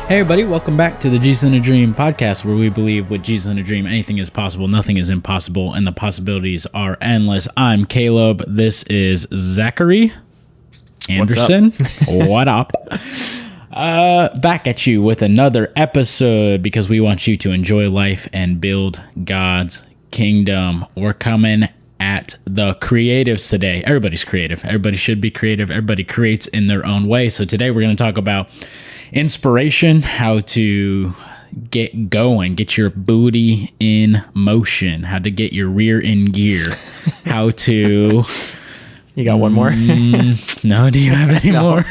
Hey everybody, welcome back to the Jesus in a Dream podcast, where we believe with Jesus in a Dream, anything is possible, nothing is impossible, and the possibilities are endless. I'm Caleb. This is Zachary Anderson. What up? Back at you with another episode because we want you to enjoy life and build God's kingdom. We're coming at the creatives today. Everybody's creative. Everybody should be creative. Everybody creates in their own way. So today we're going to talk about inspiration, how to get going, get your booty in motion, how to get your rear in gear, how to... You got one more? No, do you have any more?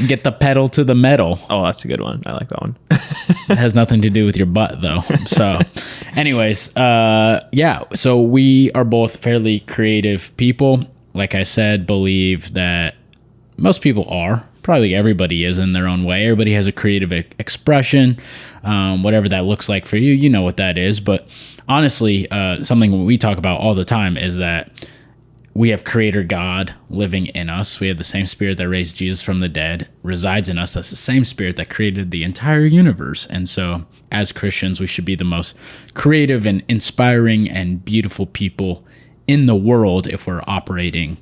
Get the pedal to the metal. Oh, that's a good one. I like that one. It has nothing to do with your butt, though. So anyways, so we are both fairly creative people. Like I said, believe that most people are. Probably everybody is in their own way. Everybody has a creative expression, whatever that looks like for you. You know what that is. But honestly, something we talk about all the time is that we have Creator God living in us. We have the same Spirit that raised Jesus from the dead resides in us. That's the same Spirit that created the entire universe. And so as Christians, we should be the most creative and inspiring and beautiful people in the world if we're operating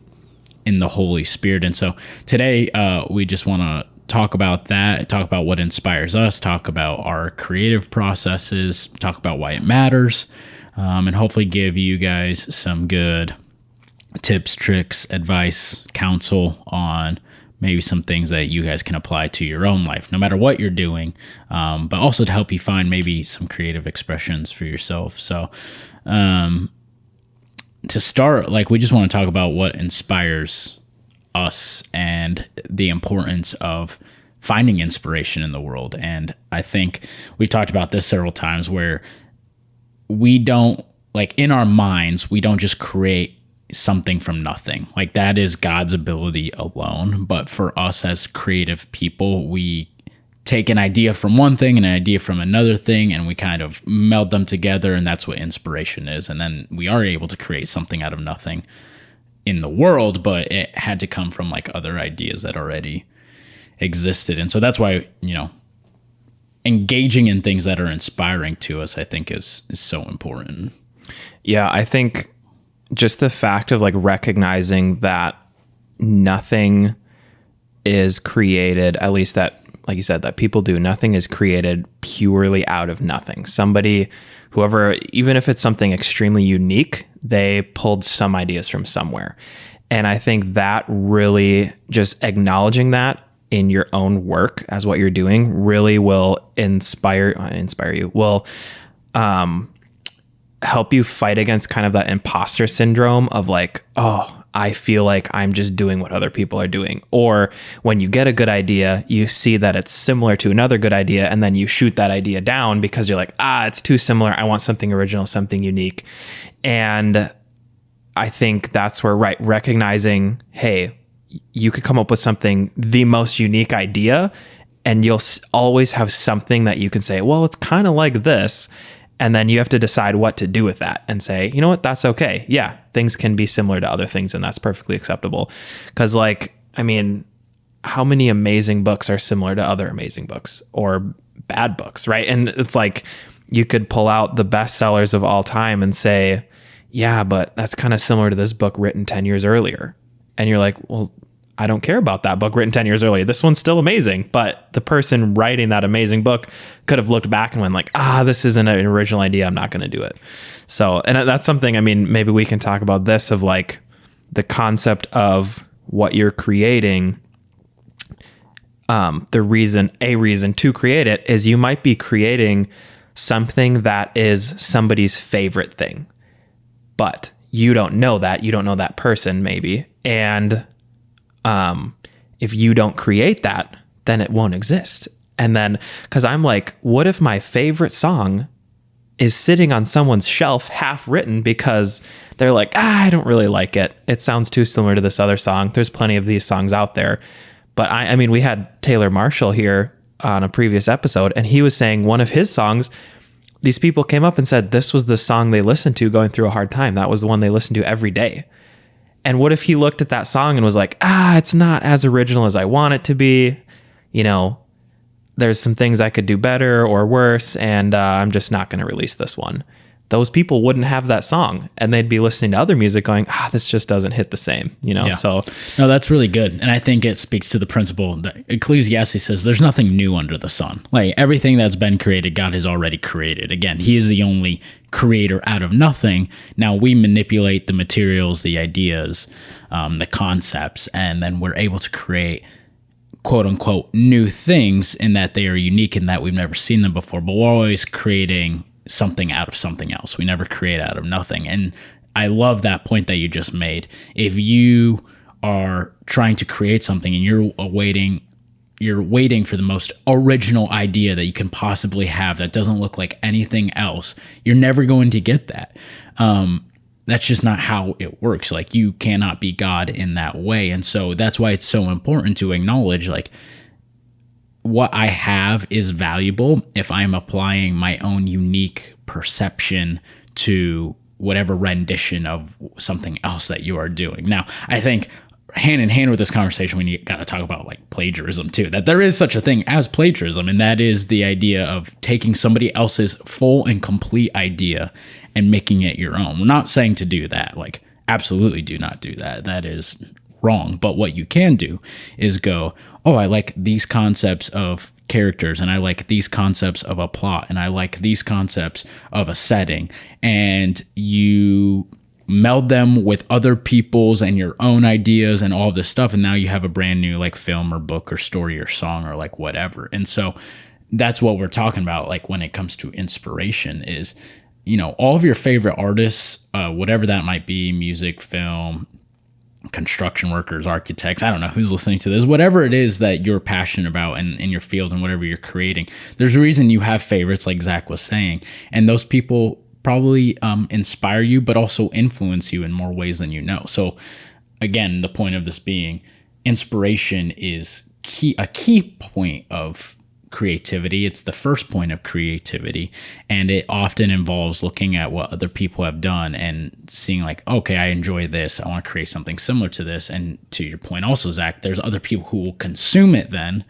in the Holy Spirit. And so today we just want to talk about that, talk about what inspires us, talk about our creative processes, talk about why it matters, and hopefully give you guys some good tips, tricks, advice, counsel on maybe some things that you guys can apply to your own life, no matter what you're doing, but also to help you find maybe some creative expressions for yourself. So to start, we just want to talk about what inspires us and the importance of finding inspiration in the world. And I think we've talked about this several times where we don't, in our minds, we don't just create something from nothing. That is God's ability alone. But for us as creative people, we take an idea from one thing and an idea from another thing, and we kind of meld them together, and that's what inspiration is. And then we are able to create something out of nothing in the world, but it had to come from other ideas that already existed. And so that's why, engaging in things that are inspiring to us, I think is so important. Yeah, I think just the fact of recognizing that nothing is created, at least that, like you said, that people do, nothing is created purely out of nothing. Somebody, whoever, even if it's something extremely unique, they pulled some ideas from somewhere. And I think that really, just acknowledging that in your own work as what you're doing really will inspire you, will help you fight against kind of that imposter syndrome of I feel like I'm just doing what other people are doing. Or when you get a good idea, you see that it's similar to another good idea, and then you shoot that idea down because you're like, it's too similar. I want something original, something unique. And I think that's where, recognizing, hey, you could come up with something, the most unique idea, and you'll always have something that you can say, well, it's kind of like this. And then you have to decide what to do with that and say, you know what, that's okay. Yeah, things can be similar to other things, and that's perfectly acceptable. Because how many amazing books are similar to other amazing books or bad books, right? And it's you could pull out the bestsellers of all time and say, yeah, but that's kind of similar to this book written 10 years earlier. And you're like, well, I don't care about that book written 10 years earlier. This one's still amazing. But the person writing that amazing book could have looked back and went this isn't an original idea. I'm not going to do it. So, and that's something, maybe we can talk about this of the concept of what you're creating. A reason to create it is you might be creating something that is somebody's favorite thing, but you don't know that. You don't know that person maybe. And if you don't create that, then it won't exist. And then, because I'm what if my favorite song is sitting on someone's shelf half written because they're I don't really like it. It sounds too similar to this other song. There's plenty of these songs out there. But we had Taylor Marshall here on a previous episode, and he was saying one of his songs, these people came up and said this was the song they listened to going through a hard time. That was the one they listened to every day. And what if he looked at that song and was it's not as original as I want it to be? you know, there's some things I could do better or worse, and I'm just not going to release this one. Those people wouldn't have that song, and they'd be listening to other music going, this just doesn't hit the same, you know? Yeah. So no, that's really good. And I think it speaks to the principle that Ecclesiastes says there's nothing new under the sun. Like everything that's been created, God has already created. Again, he is the only creator out of nothing. Now we manipulate the materials, the ideas, the concepts, and then we're able to create quote unquote new things in that they are unique in that we've never seen them before, but we're always creating something out of something else. We never create out of nothing. And I love that point that you just made. If you are trying to create something and you're waiting for the most original idea that you can possibly have that doesn't look like anything else, you're never going to get that. That's just not how it works. Like you cannot be God in that way. And so that's why it's so important to acknowledge like what I have is valuable if I'm applying my own unique perception to whatever rendition of something else that you are doing. Now, I think hand in hand with this conversation, we got to talk about like plagiarism too, that there is such a thing as plagiarism. And that is the idea of taking somebody else's full and complete idea and making it your own. We're not saying to do that. Like, absolutely do not do that. That is wrong. But what you can do is go, oh, I like these concepts of characters, and I like these concepts of a plot, and I like these concepts of a setting, and you meld them with other people's and your own ideas and all this stuff, and now you have a brand new like film or book or story or song or like whatever. And so that's what we're talking about, like when it comes to inspiration is, you know, all of your favorite artists, whatever that might be, music, film, construction workers, architects, I don't know who's listening to this, whatever it is that you're passionate about in your field and whatever you're creating, there's a reason you have favorites, like Zach was saying, and those people probably inspire you, but also influence you in more ways than you know. So again, the point of this being inspiration is a key point of creativity. It's the first point of creativity, and it often involves looking at what other people have done and seeing like, okay, I enjoy this, I want to create something similar to this. And to your point also, Zach, there's other people who will consume it then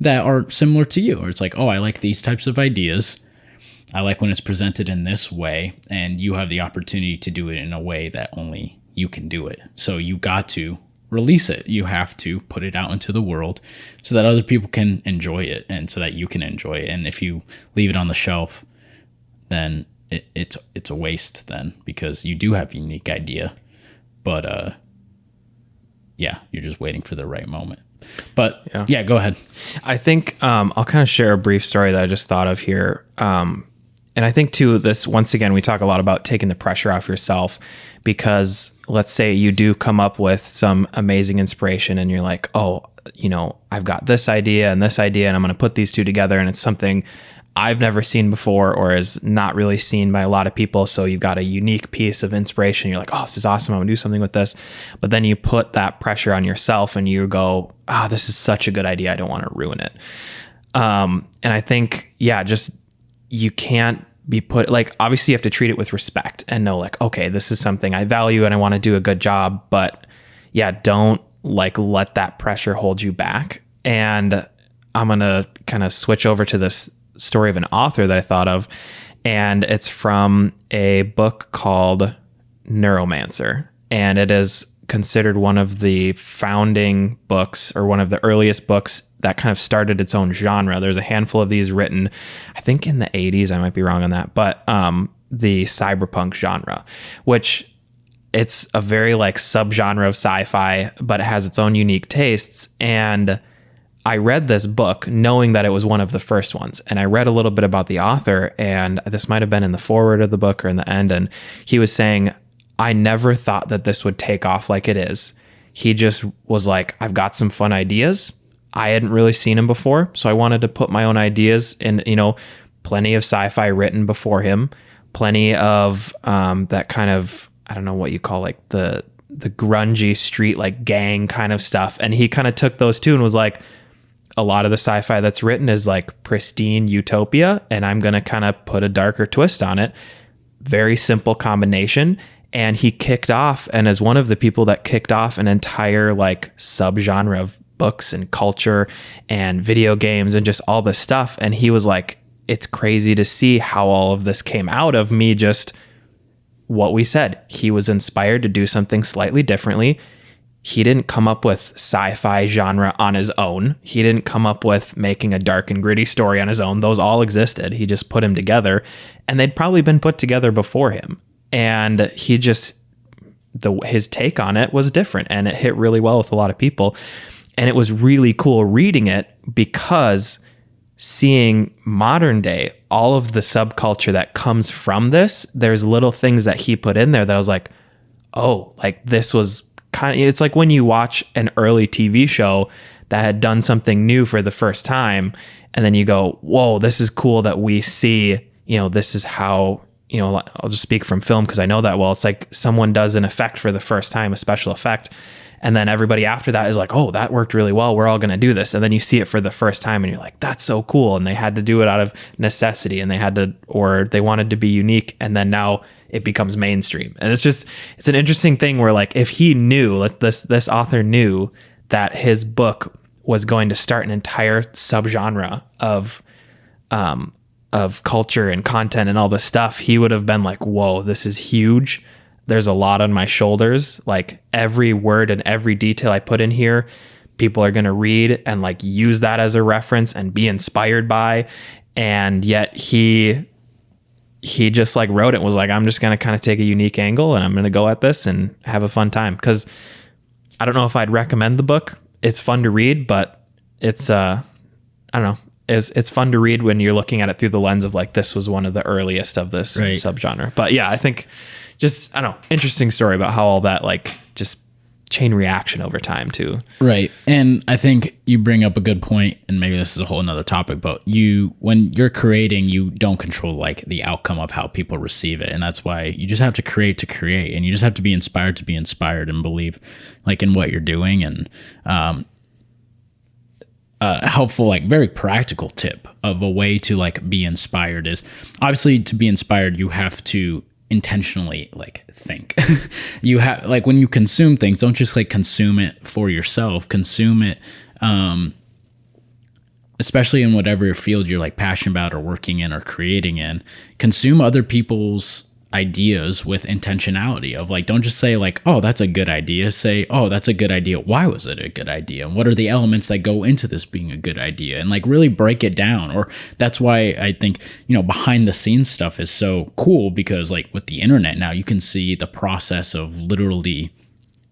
that are similar to you, or it's like, oh, I like these types of ideas, I like when it's presented in this way, and you have the opportunity to do it in a way that only you can do it. So you got to release it. You have to put it out into the world so that other people can enjoy it and so that you can enjoy it. And if you leave it on the shelf, then it's a waste then, because you do have a unique idea, but yeah, you're just waiting for the right moment. But yeah, go ahead. I think I'll kind of share a brief story that I just thought of here. And I think too, this, once again, we talk a lot about taking the pressure off yourself, because let's say you do come up with some amazing inspiration and you're like, oh, you know, I've got this idea and I'm going to put these two together, and it's something I've never seen before or is not really seen by a lot of people. So you've got a unique piece of inspiration. You're like, oh, this is awesome, I'm gonna do something with this. But then you put that pressure on yourself and you go, this is such a good idea, I don't want to ruin it. And I think, just you can't be put, like, obviously you have to treat it with respect and know like, okay, this is something I value and I want to do a good job, but don't like let that pressure hold you back. And I'm going to kind of switch over to this story of an author that I thought of, and it's from a book called Neuromancer, and it is considered one of the founding books, or one of the earliest books that kind of started its own genre. There's a handful of these written, I think in the 80s, I might be wrong on that, but the cyberpunk genre, which it's a very like subgenre of sci-fi, but it has its own unique tastes. And I read this book knowing that it was one of the first ones, and I read a little bit about the author, and this might have been in the foreword of the book or in the end, and he was saying, I never thought that this would take off like it is. He just was like, I've got some fun ideas. I hadn't really seen him before, so I wanted to put my own ideas in, plenty of sci-fi written before him, plenty of that kind of, I don't know what you call like the grungy street, like gang kind of stuff. And he kind of took those two and was like, a lot of the sci-fi that's written is like pristine utopia, and I'm going to kind of put a darker twist on it. Very simple combination. And he kicked off, and as one of the people that kicked off an entire like subgenre of books and culture and video games and just all this stuff. And he was like, it's crazy to see how all of this came out of me. Just what we said. He was inspired to do something slightly differently. He didn't come up with sci-fi genre on his own. He didn't come up with making a dark and gritty story on his own. Those all existed. He just put them together, and they'd probably been put together before him. And he just, his take on it was different, and it hit really well with a lot of people. And it was really cool reading it, because seeing modern day, all of the subculture that comes from this, there's little things that he put in there that I was like, oh, like this was kind of, it's like when you watch an early TV show that had done something new for the first time, and then you go, whoa, this is cool that we see, this is how, I'll just speak from film because I know that well. It's like someone does an effect for the first time, a special effect, and then everybody after that is like, oh, that worked really well. We're all going to do this. And then you see it for the first time and you're like, that's so cool. And they had to do it out of necessity, and they wanted to be unique. And then now it becomes mainstream. And it's an interesting thing where, like, if he knew, this author knew that his book was going to start an entire subgenre of culture and content and all this stuff, he would have been like, whoa, this is huge. There's a lot on my shoulders. Like, every word and every detail I put in here, people are going to read and like use that as a reference and be inspired by. And yet he just like wrote it and was like, I'm just going to kind of take a unique angle and I'm going to go at this and have a fun time. Cause I don't know if I'd recommend the book. It's fun to read, but it's, I don't know. It's fun to read when you're looking at it through the lens of like, this was one of the earliest of this subgenre. But yeah, I think just, I don't know, interesting story about how all that like just chain reaction over time too. Right. And I think you bring up a good point, and maybe this is a whole nother topic, but when you're creating, you don't control like the outcome of how people receive it. And that's why you just have to create, and you just have to be inspired and believe like in what you're doing. And, a helpful, like very practical tip of a way to like be inspired is, obviously to be inspired, you have to intentionally like think. You have, like, when you consume things, don't just like consume it for yourself. Consume it, especially in whatever field you're like passionate about or working in or creating in. Consume other people's ideas with intentionality of like, don't just say like, oh, that's a good idea. Say, oh, that's a good idea. Why was it a good idea? And what are the elements that go into this being a good idea? And like really break it down. Or that's why I think, behind the scenes stuff is so cool, because like with the internet now, you can see the process of literally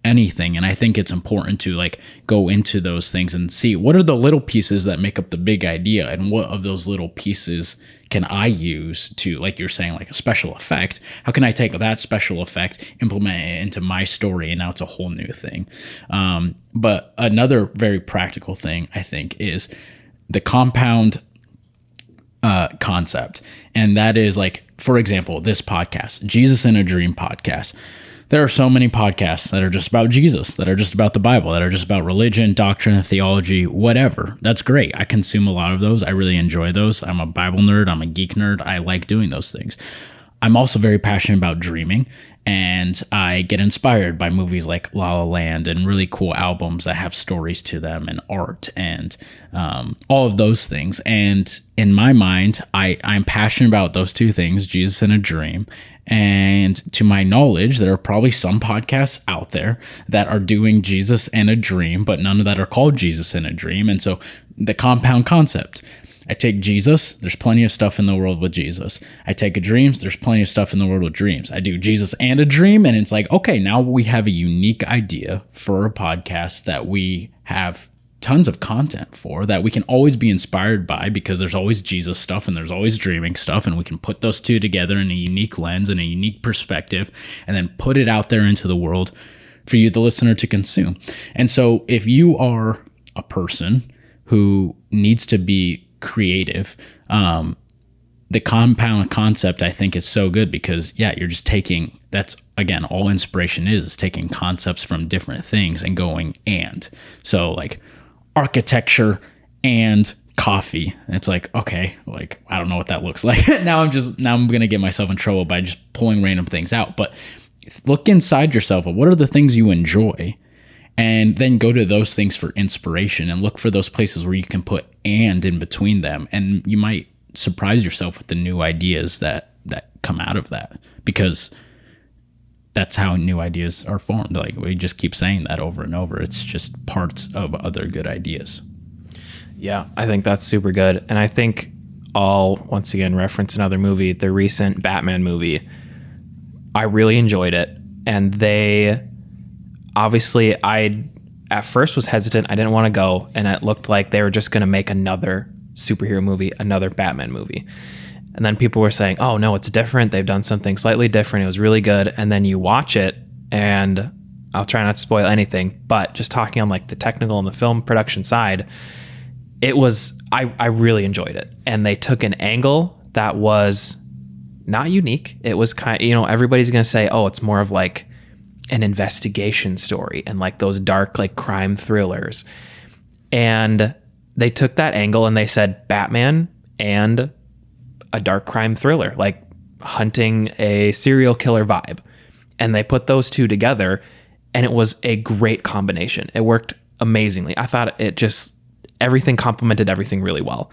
anything. And I think it's important to like go into those things and see what are the little pieces that make up the big idea, and what of those little pieces can I use to, like you're saying, like a special effect. How can I take that special effect, implement it into my story, and now it's a whole new thing. But another very practical thing, I think, is the compound concept. And that is like, for example, this podcast, Jesus in a Dream podcast. There are so many podcasts that are just about Jesus, that are just about the Bible, that are just about religion, doctrine, theology, whatever. That's great. I consume a lot of those. I really enjoy those. I'm a Bible nerd. I'm a geek nerd. I like doing those things. I'm also very passionate about dreaming, and I get inspired by movies like La La Land and really cool albums that have stories to them, and art, and all of those things. And in my mind, I'm passionate about those two things, Jesus and a Dream. And to my knowledge, there are probably some podcasts out there that are doing Jesus and a Dream, but none of that are called Jesus and a Dream. And so the compound concept, I take Jesus, there's plenty of stuff in the world with Jesus. I take a dreams, there's plenty of stuff in the world with dreams. I do Jesus and a Dream, and it's like, okay, now we have a unique idea for a podcast that we have tons of content for, that we can always be inspired by, because there's always Jesus stuff and there's always dreaming stuff, and we can put those two together in a unique lens and a unique perspective, and then put it out there into the world for you, the listener, to consume. And so if you are a person who needs to be creative, the compound concept, I think, is so good, because you're just taking, that's again, all inspiration is taking concepts from different things and going, and so like architecture and coffee. It's like, okay, like, I don't know what that looks like. now I'm going to get myself in trouble by just pulling random things out. But look inside yourself of what are the things you enjoy, And then go to those things for inspiration and look for those places where you can put and in between them. And you might surprise yourself with the new ideas that come out of that, because that's how new ideas are formed. Like, we just keep saying that over and over. It's just parts of other good ideas. Yeah, I think that's super good. And I think I'll once again reference another movie, the recent Batman movie. I really enjoyed it. And they obviously, I at first was hesitant. I didn't want to go. And it looked like they were just going to make another superhero movie, another Batman movie. And then people were saying, oh, no, it's different. They've done something slightly different. It was really good. And then you watch it, and I'll try not to spoil anything, but just talking on like the technical and the film production side, it was, I really enjoyed it. And they took an angle that was not unique. It was kind of, everybody's going to say, oh, it's more of like an investigation story and like those dark, like crime thrillers. And they took that angle and they said Batman and a dark crime thriller, like hunting a serial killer vibe. And they put those two together, and it was a great combination. It worked amazingly. I thought everything complemented everything really well.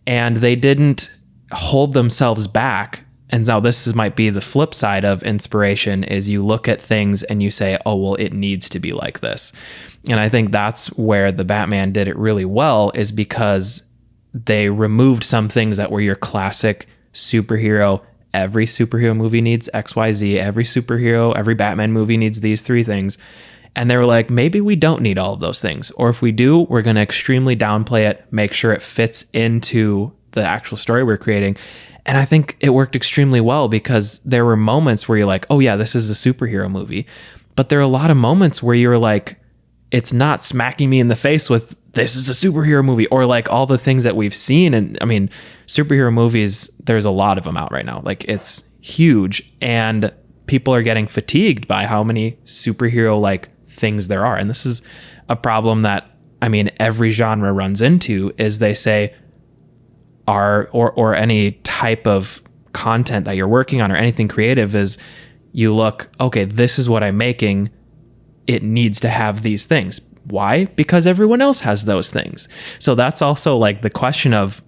And they didn't hold themselves back. And now might be the flip side of inspiration, is you look at things and you say, oh, well, it needs to be like this. And I think that's where the Batman did it really well, is because they removed some things that were your classic superhero. Every superhero movie needs XYZ. Every Batman movie needs these three things. And they were like, maybe we don't need all of those things. Or if we do, we're going to extremely downplay it, make sure it fits into the actual story we're creating. And I think it worked extremely well, because there were moments where you're like, oh yeah, this is a superhero movie. But there are a lot of moments where you're like, it's not smacking me in the face with, this is a superhero movie, or like all the things that we've seen. And I mean, superhero movies, there's a lot of them out right now. Like, it's huge, and people are getting fatigued by how many superhero like things there are. And this is a problem that, I mean, every genre runs into, is they say, or any type of content that you're working on or anything creative, is you look, okay, this is what I'm making. It needs to have these things. Why? Because everyone else has those things. So that's also like the question of,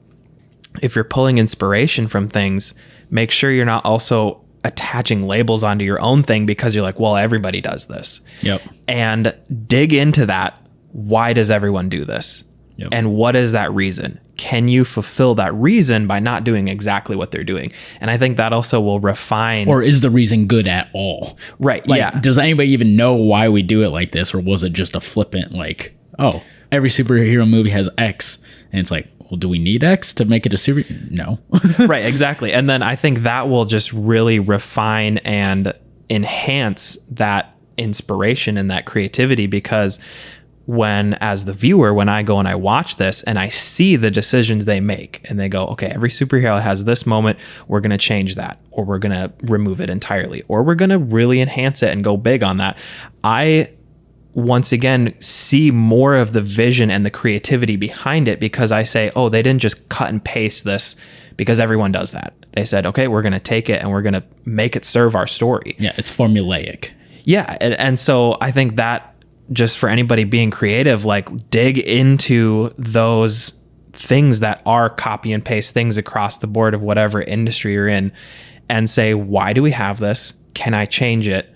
if you're pulling inspiration from things, make sure you're not also attaching labels onto your own thing, because you're like, well, everybody does this. Yep. And dig into that. Why does everyone do this? Yep. And what is that reason? Can you fulfill that reason by not doing exactly what they're doing? And I think that also will refine. Or is the reason good at all? Right. Like, yeah. Does anybody even know why we do it like this? Or was it just a flippant, like, oh, every superhero movie has X. And it's like, well, do we need X to make it a super? No. Right. Exactly. And then I think that will just really refine and enhance that inspiration and that creativity, because as the viewer, when I go and I watch this and I see the decisions they make, and they go, okay, every superhero has this moment, we're going to change that, or we're going to remove it entirely, or we're going to really enhance it and go big on that. I, once again, see more of the vision and the creativity behind it, because I say, oh, they didn't just cut and paste this because everyone does that. They said, okay, we're going to take it and we're going to make it serve our story. Yeah, it's formulaic. Yeah. And so I think that, just for anybody being creative, like, dig into those things that are copy and paste things across the board of whatever industry you're in, and say, why do we have this? Can I change it?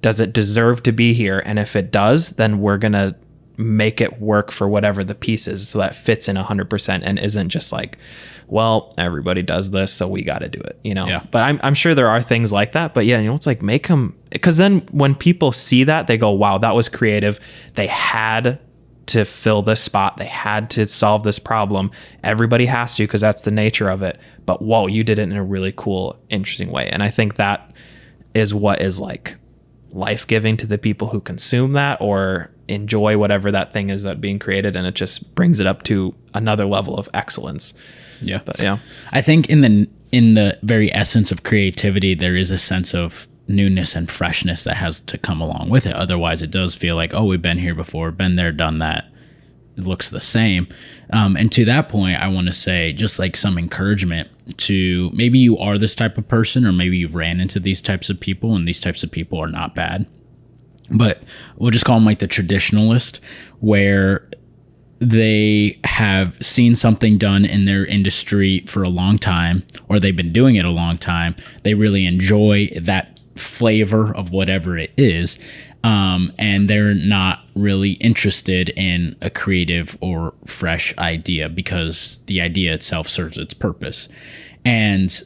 Does it deserve to be here? And if it does, then we're going to make it work for whatever the piece is, so that fits in 100% and isn't just like, well, everybody does this, so we got to do it, Yeah. But I'm sure there are things like that. But yeah, it's like, make them, because then when people see that, they go, wow, that was creative. They had to fill this spot. They had to solve this problem. Everybody has to, because that's the nature of it. But whoa, you did it in a really cool, interesting way. And I think that is what is like life-giving to the people who consume that or enjoy whatever that thing is that being created, and it just brings it up to another level of excellence. Yeah. But yeah, I think in the very essence of creativity, there is a sense of newness and freshness that has to come along with it. Otherwise, it does feel like, oh, we've been here before, been there, done that. It looks the same. And to that point, I want to say just like some encouragement to, maybe you are this type of person, or maybe you've ran into these types of people, and these types of people are not bad. but we'll just call them like the traditionalist, where they have seen something done in their industry for a long time, or they've been doing it a long time. They really enjoy that flavor of whatever it is. And they're not really interested in a creative or fresh idea because the idea itself serves its purpose. And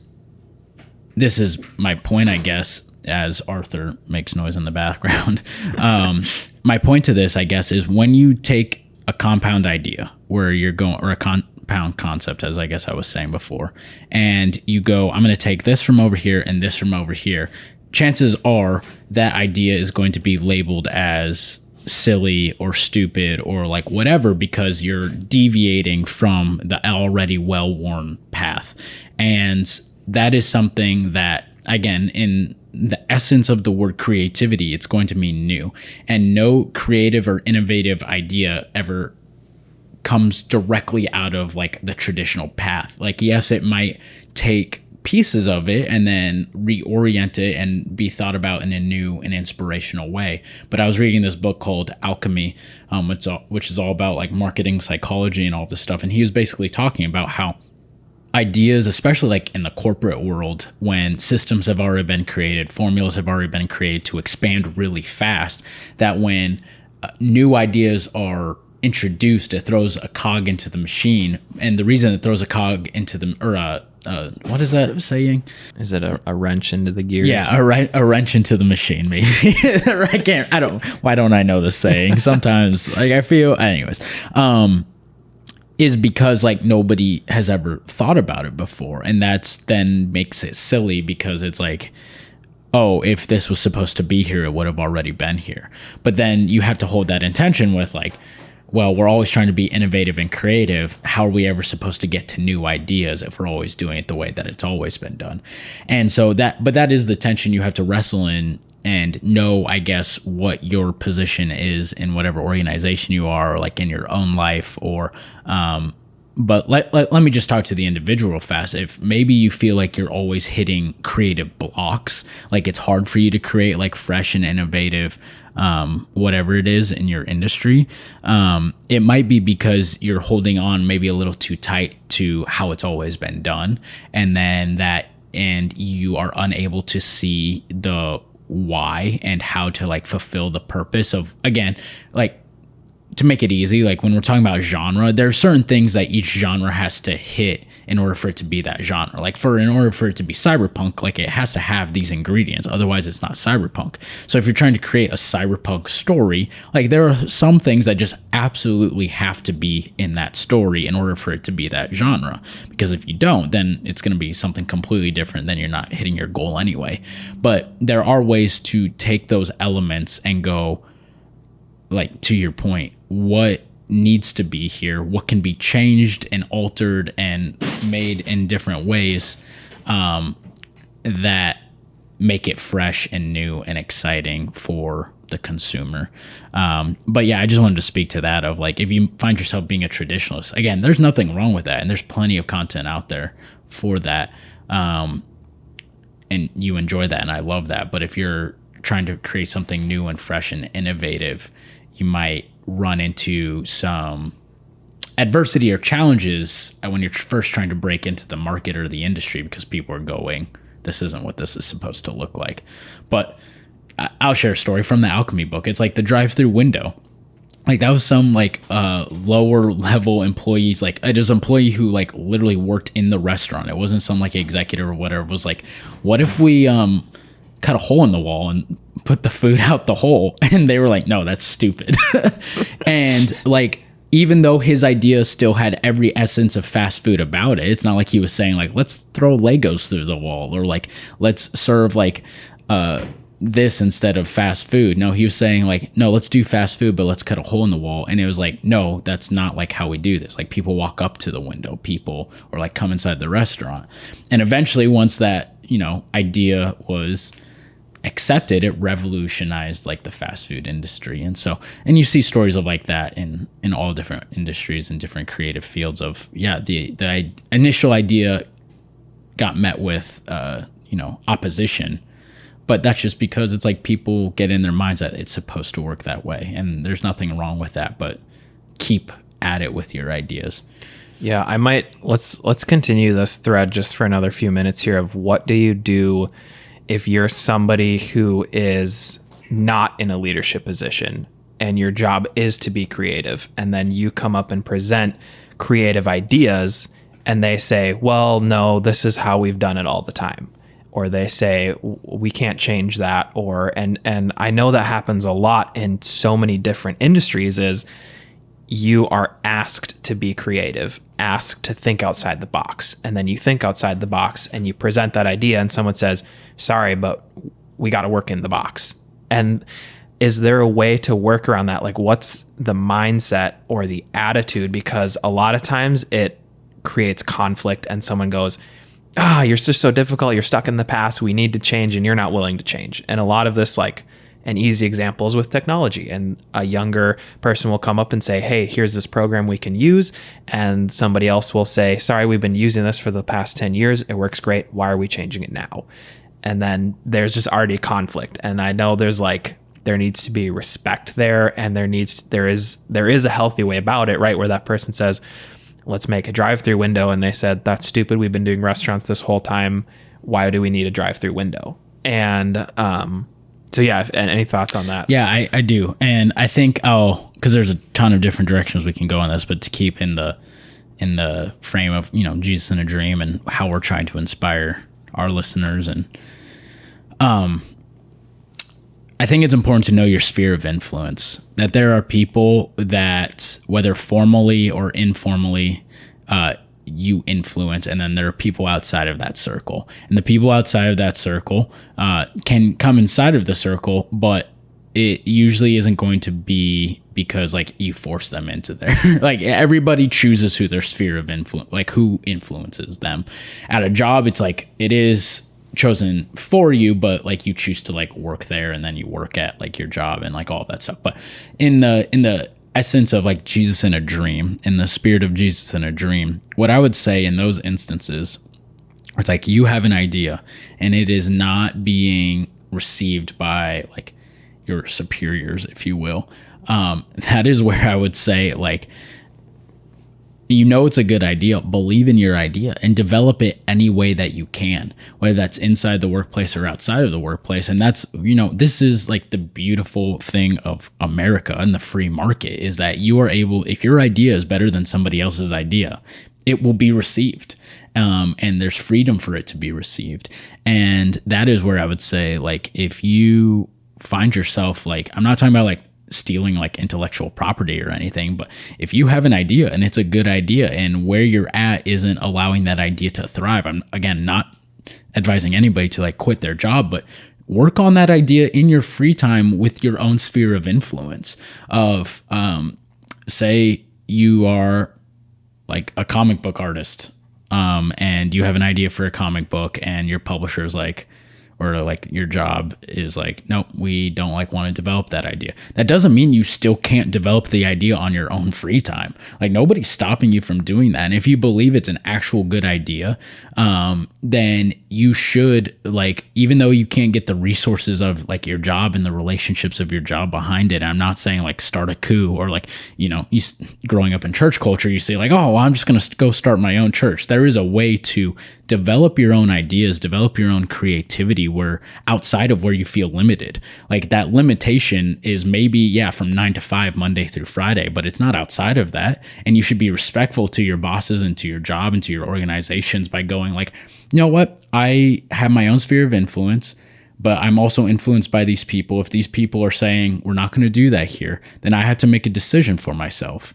this is my point, I guess, as Arthur makes noise in the background. My point to this, I guess, is when you take a compound idea where you're going, or a compound concept, as I guess I was saying before, and you go, I'm going to take this from over here and this from over here, chances are that idea is going to be labeled as silly or stupid or like whatever, because you're deviating from the already well-worn path. And that is something that, again, in the essence of the word creativity, it's going to mean new. And no creative or innovative idea ever comes directly out of like the traditional path. Like, yes, it might take pieces of it and then reorient it and be thought about in a new and inspirational way. But I was reading this book called Alchemy, which is all about like marketing psychology and all this stuff. And he was basically talking about how ideas, especially like in the corporate world, when systems have already been created, formulas have already been created to expand really fast, that when new ideas are introduced, it throws a cog into the machine. And the reason it throws a cog into the, what is that saying? Is it a wrench into the gears? Yeah, a wrench into the machine, maybe. Why don't I know the saying? Sometimes, like, I feel, anyways, is because like nobody has ever thought about it before. And that's then makes it silly, because it's like, oh, if this was supposed to be here, it would have already been here. But then you have to hold that intention with like, well, we're always trying to be innovative and creative. How are we ever supposed to get to new ideas if we're always doing it the way that it's always been done? And so that is the tension you have to wrestle in, and know, I guess, what your position is in whatever organization you are, or like in your own life, or but let me just talk to the individual fast. If maybe you feel like you're always hitting creative blocks, like it's hard for you to create like fresh and innovative whatever it is in your industry, it might be because you're holding on maybe a little too tight to how it's always been done, and you are unable to see the why and how to like fulfill the purpose of, again, like, to make it easy, like when we're talking about genre, there are certain things that each genre has to hit in order for it to be that genre. Like in order for it to be cyberpunk, like it has to have these ingredients, otherwise it's not cyberpunk. So if you're trying to create a cyberpunk story, like there are some things that just absolutely have to be in that story in order for it to be that genre. Because if you don't, then it's going to be something completely different, then you're not hitting your goal anyway. But there are ways to take those elements and go, like, to your point, what needs to be here, what can be changed and altered and made in different ways that make it fresh and new and exciting for the consumer. But yeah, I just wanted to speak to that of like, if you find yourself being a traditionalist, again, there's nothing wrong with that, and there's plenty of content out there for that, and you enjoy that, and I love that. But if you're trying to create something new and fresh and innovative, you might run into some adversity or challenges when you're first trying to break into the market or the industry, because people are going, this isn't what this is supposed to look like. But I'll share a story from the Alchemy book. It's like the drive-through window. Like that was some like lower level employees. Like it was an employee who like literally worked in the restaurant. It wasn't some like executive or whatever. It was like, what if we cut a hole in the wall and put the food out the hole? And they were like, no, that's stupid. And like, even though his idea still had every essence of fast food about it, it's not like he was saying like, let's throw Legos through the wall, or like, let's serve like this instead of fast food. No, he was saying like, no, let's do fast food, but let's cut a hole in the wall. And it was like, no, that's not like how we do this. Like people walk up to the window, or like come inside the restaurant. And eventually, once that, idea was accepted, it revolutionized like the fast food industry. And you see stories of like that in all different industries and different creative fields of, the initial idea got met with opposition, But that's just because it's like people get in their minds that it's supposed to work that way, and there's nothing wrong with that, but keep at it with your ideas. Yeah, let's continue this thread just for another few minutes here of what do you do if you're somebody who is not in a leadership position and your job is to be creative, and then you come up and present creative ideas and they say, well, no, this is how we've done it all the time. Or they say, we can't change that. And I know that happens a lot in so many different industries is you are asked to be creative, asked to think outside the box. And then you think outside the box and you present that idea and someone says, sorry, but we got to work in the box. And is there a way to work around that? Like, what's the mindset or the attitude? Because a lot of times it creates conflict and someone goes, you're just so difficult. You're stuck in the past. We need to change and you're not willing to change. And a lot of this, like an easy example is with technology, and a younger person will come up and say, hey, here's this program we can use. And somebody else will say, sorry, we've been using this for the past 10 years. It works great. Why are we changing it now? And then there's just already conflict. And I know there needs to be respect there. And there is a healthy way about it, right? Where that person says, let's make a drive-through window. And they said, that's stupid. We've been doing restaurants this whole time. Why do we need a drive-through window? And so yeah, any thoughts on that? Yeah, I do. And I think because there's a ton of different directions we can go on this, but to keep in the frame of, Jesus in a Dream and how we're trying to inspire our listeners. And I think it's important to know your sphere of influence, that there are people that, whether formally or informally, you influence, and then there are people outside of that circle. And the people outside of that circle can come inside of the circle, but it usually isn't going to be because like you force them into there. Like everybody chooses who their sphere of influence, like who influences them. At a job, it's like it is chosen for you, but like you choose to like work there, and then you work at like your job and like all that stuff. But in the essence of like Jesus in a Dream, in the spirit of Jesus in a Dream, what I would say in those instances, it's like you have an idea and it is not being received by like your superiors, if you will. That is where I would say, like, it's a good idea, believe in your idea and develop it any way that you can, whether that's inside the workplace or outside of the workplace. And that's, this is like the beautiful thing of America and the free market, is that you are able, if your idea is better than somebody else's idea, it will be received. And there's freedom for it to be received. And that is where I would say, like, if you find yourself, like, I'm not talking about like stealing like intellectual property or anything, but if you have an idea and it's a good idea and where you're at isn't allowing that idea to thrive, I'm again not advising anybody to like quit their job, but work on that idea in your free time with your own sphere of influence of say you are like a comic book artist and you have an idea for a comic book and your publisher is like, or like your job is like, nope, we don't like want to develop that idea. That doesn't mean you still can't develop the idea on your own free time. Like nobody's stopping you from doing that. And if you believe it's an actual good idea, then you should, like, even though you can't get the resources of like your job and the relationships of your job behind it, I'm not saying like start a coup or like, growing up in church culture, you say like, oh, well, I'm just going to go start my own church. There is a way to develop your own ideas, develop your own creativity where outside of where you feel limited. Like that limitation is maybe, from 9 to 5, Monday through Friday, but it's not outside of that. And you should be respectful to your bosses and to your job and to your organizations by going like, you know what? I have my own sphere of influence, but I'm also influenced by these people. If these people are saying we're not going to do that here, then I have to make a decision for myself.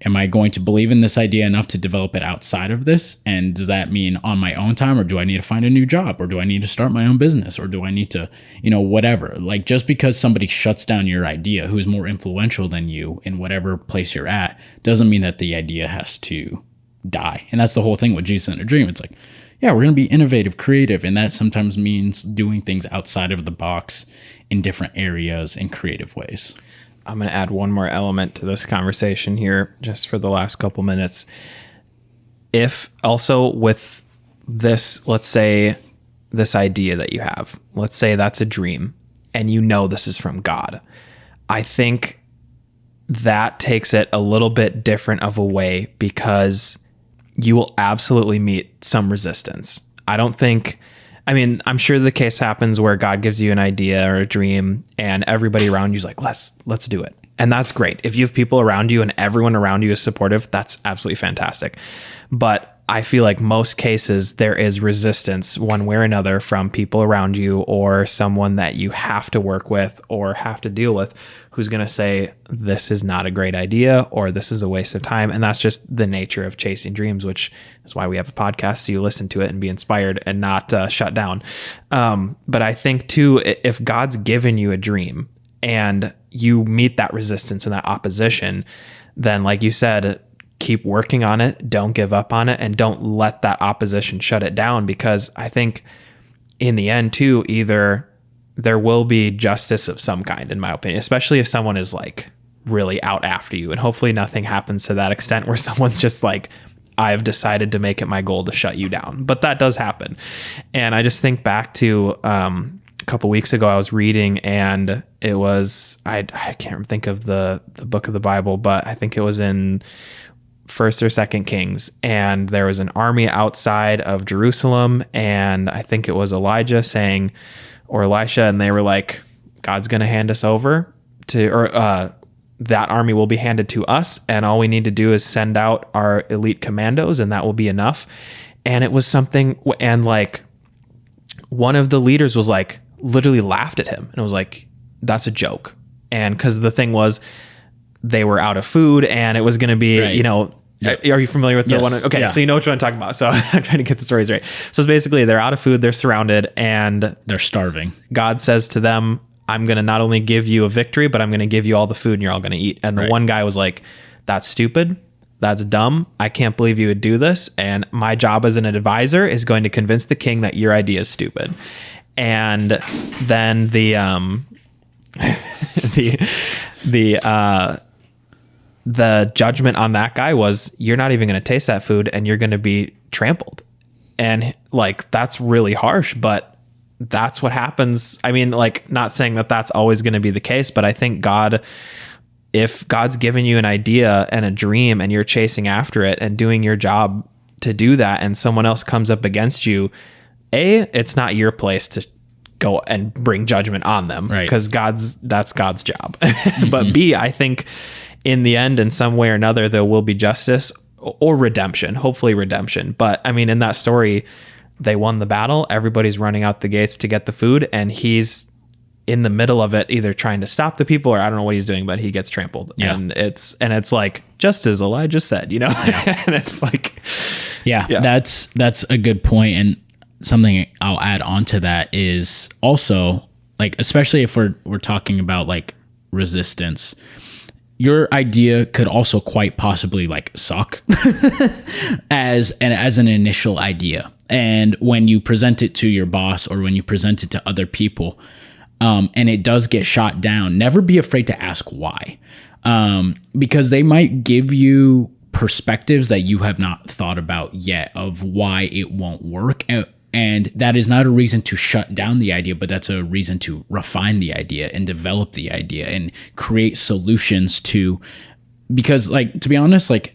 Am I going to believe in this idea enough to develop it outside of this? And does that mean on my own time, or do I need to find a new job, or do I need to start my own business, or do I need to, whatever? Like just because somebody shuts down your idea who's more influential than you in whatever place you're at, doesn't mean that the idea has to die. And that's the whole thing with Jesus in a Dream. It's like, we're going to be innovative, creative. And that sometimes means doing things outside of the box in different areas in creative ways. I'm going to add one more element to this conversation here just for the last couple minutes. If also with this, let's say this idea that you have, let's say that's a dream, and you know this is from God, I think that takes it a little bit different of a way, because you will absolutely meet some resistance. I'm sure the case happens where God gives you an idea or a dream and everybody around you is like, let's do it. And that's great. If you have people around you and everyone around you is supportive, that's absolutely fantastic. But I feel like most cases there is resistance one way or another from people around you or someone that you have to work with or have to deal with, who's going to say, this is not a great idea, or this is a waste of time. And that's just the nature of chasing dreams, which is why we have a podcast, so you listen to it and be inspired and not shut down. But I think too, if God's given you a dream and you meet that resistance and that opposition, then like you said, keep working on it, don't give up on it, and don't let that opposition shut it down. Because I think in the end too, either there will be justice of some kind, in my opinion, especially if someone is like really out after you, and hopefully nothing happens to that extent where someone's just like, I've decided to make it my goal to shut you down. But that does happen. And I just think back to a couple weeks ago, I was reading, and it was, I can't think of the book of the Bible, but I think it was in First or Second Kings, and there was an army outside of Jerusalem, and I think it was Elisha, and they were like, God's going to hand us over to, or that army will be handed to us, and all we need to do is send out our elite commandos, and that will be enough. And it was something, and like one of the leaders was like, literally laughed at him, and it was like, that's a joke. And because the thing was, they were out of food, and it was going to be, right. Are you familiar with the one? Okay, so you know what I'm talking about. So I'm trying to get the stories right. So it's basically they're out of food, they're surrounded, and they're starving. God says to them, I'm going to not only give you a victory, but I'm going to give you all the food and you're all going to eat. And the one guy was like, that's stupid. That's dumb. I can't believe you would do this. And my job as an advisor is going to convince the king that your idea is stupid. And then the judgment on that guy was, you're not even going to taste that food and you're going to be trampled. And like, that's really harsh, but that's what happens. I mean, like, not saying that that's always going to be the case, but I think if God's given you an idea and a dream and you're chasing after it and doing your job to do that, and someone else comes up against you, it's not your place to go and bring judgment on them, because that's God's job. But B, I think in the end, in some way or another, there will be justice or redemption, hopefully redemption. But I mean, in that story, they won the battle. Everybody's running out the gates to get the food, and he's in the middle of it, either trying to stop the people, or I don't know what he's doing, but he gets trampled. Yeah. And it's like, just as Elijah said, and it's like, that's a good point. And something I'll add on to that is also, like, especially if we're talking about like resistance, your idea could also quite possibly like suck as an initial idea. And when you present it to your boss or when you present it to other people, and it does get shot down, never be afraid to ask why, because they might give you perspectives that you have not thought about yet of why it won't work. And that is not a reason to shut down the idea, but that's a reason to refine the idea and develop the idea and create solutions because, like, to be honest, like,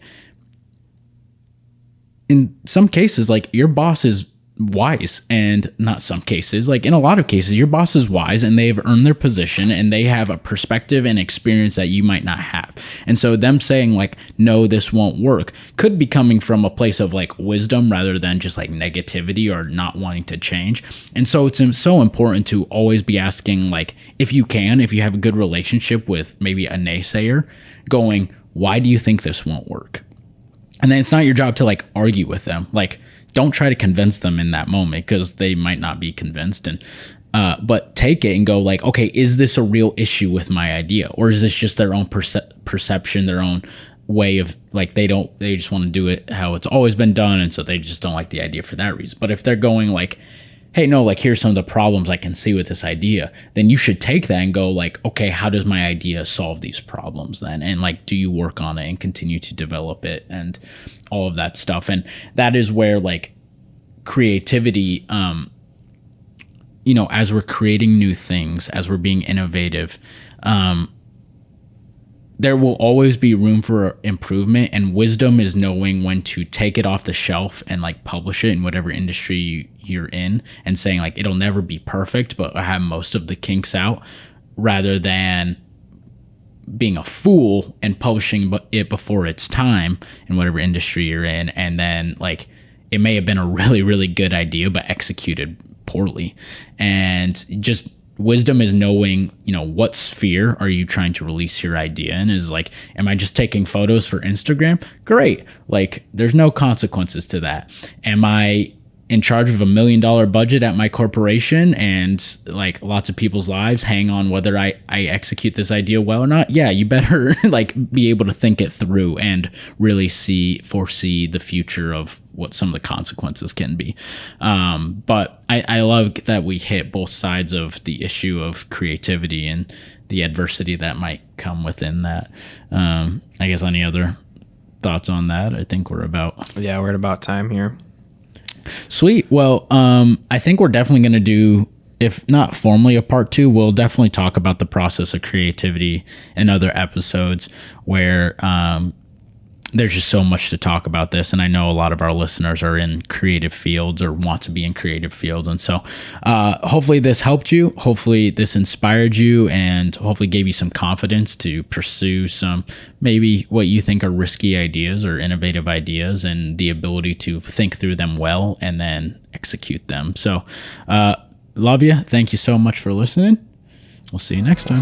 in some cases, like, your boss is wise, and not some cases, like in a lot of cases, your boss is wise and they've earned their position and they have a perspective and experience that you might not have. And so them saying like, no, this won't work, could be coming from a place of like wisdom rather than just like negativity or not wanting to change. And so it's so important to always be asking, like, if you have a good relationship with maybe a naysayer, going, why do you think this won't work? And then it's not your job to like argue with them. Like, don't try to convince them in that moment, because they might not be convinced. And but take it and go like, okay, is this a real issue with my idea, or is this just their own perception, their own way of like, they just want to do it how it's always been done, and so they just don't like the idea for that reason. But if they're going like, hey, no, like, here's some of the problems I can see with this idea, then you should take that and go like, okay, how does my idea solve these problems then? And like, do you work on it and continue to develop it and all of that stuff? And that is where like creativity as we're creating new things, as we're being innovative, there will always be room for improvement, and wisdom is knowing when to take it off the shelf and like publish it in whatever industry you're in, and saying like it'll never be perfect, but I have most of the kinks out, rather than being a fool and publishing it before its time in whatever industry you're in, and then like it may have been a really, really good idea but executed poorly. And just wisdom is knowing, what sphere are you trying to release your idea in? Is like, am I just taking photos for Instagram? Great. Like, there's no consequences to that. Am I in charge of $1 million budget at my corporation, and like lots of people's lives hang on whether I execute this idea well or not? Yeah, you better like be able to think it through and really foresee the future of what some of the consequences can be. But I love that we hit both sides of the issue of creativity and the adversity that might come within that. I guess any other thoughts on that? I think we're at about time here. Sweet. Well, I think we're definitely going to do, if not formally a part 2, we'll definitely talk about the process of creativity in other episodes where there's just so much to talk about this. And I know a lot of our listeners are in creative fields or want to be in creative fields. And so hopefully this helped you. Hopefully this inspired you, and hopefully gave you some confidence to pursue some maybe what you think are risky ideas or innovative ideas, and the ability to think through them well and then execute them. So love you. Thank you so much for listening. We'll see you next time.